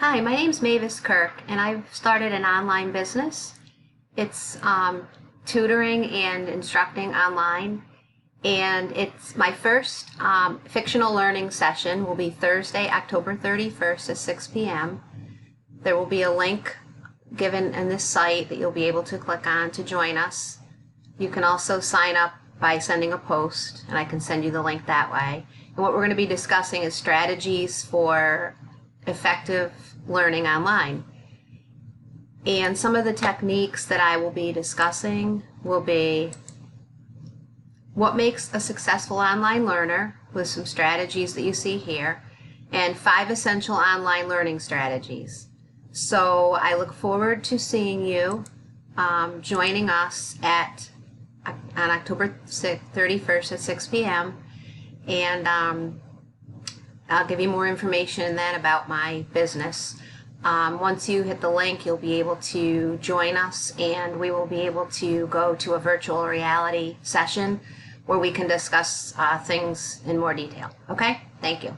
Hi, my name's Mavis Kirk, and I've started an online business. It's tutoring and instructing online, and it's my first fictional learning session will be Thursday, October 31st at 6 p.m. There will be a link given in this site that you'll be able to click on to join us. You can also sign up by sending a post, and I can send you the link that way. And what we're going to be discussing is strategies for effective learning online. And some of the techniques that I will be discussing will be what makes a successful online learner, with some strategies that you see here, and 5 essential online learning strategies. So I look forward to seeing you joining us on October 31st at 6 p.m. And I'll give you more information then about my business. Once you hit the link, you'll be able to join us, and we will be able to go to a virtual reality session where we can discuss things in more detail. Okay? Thank you.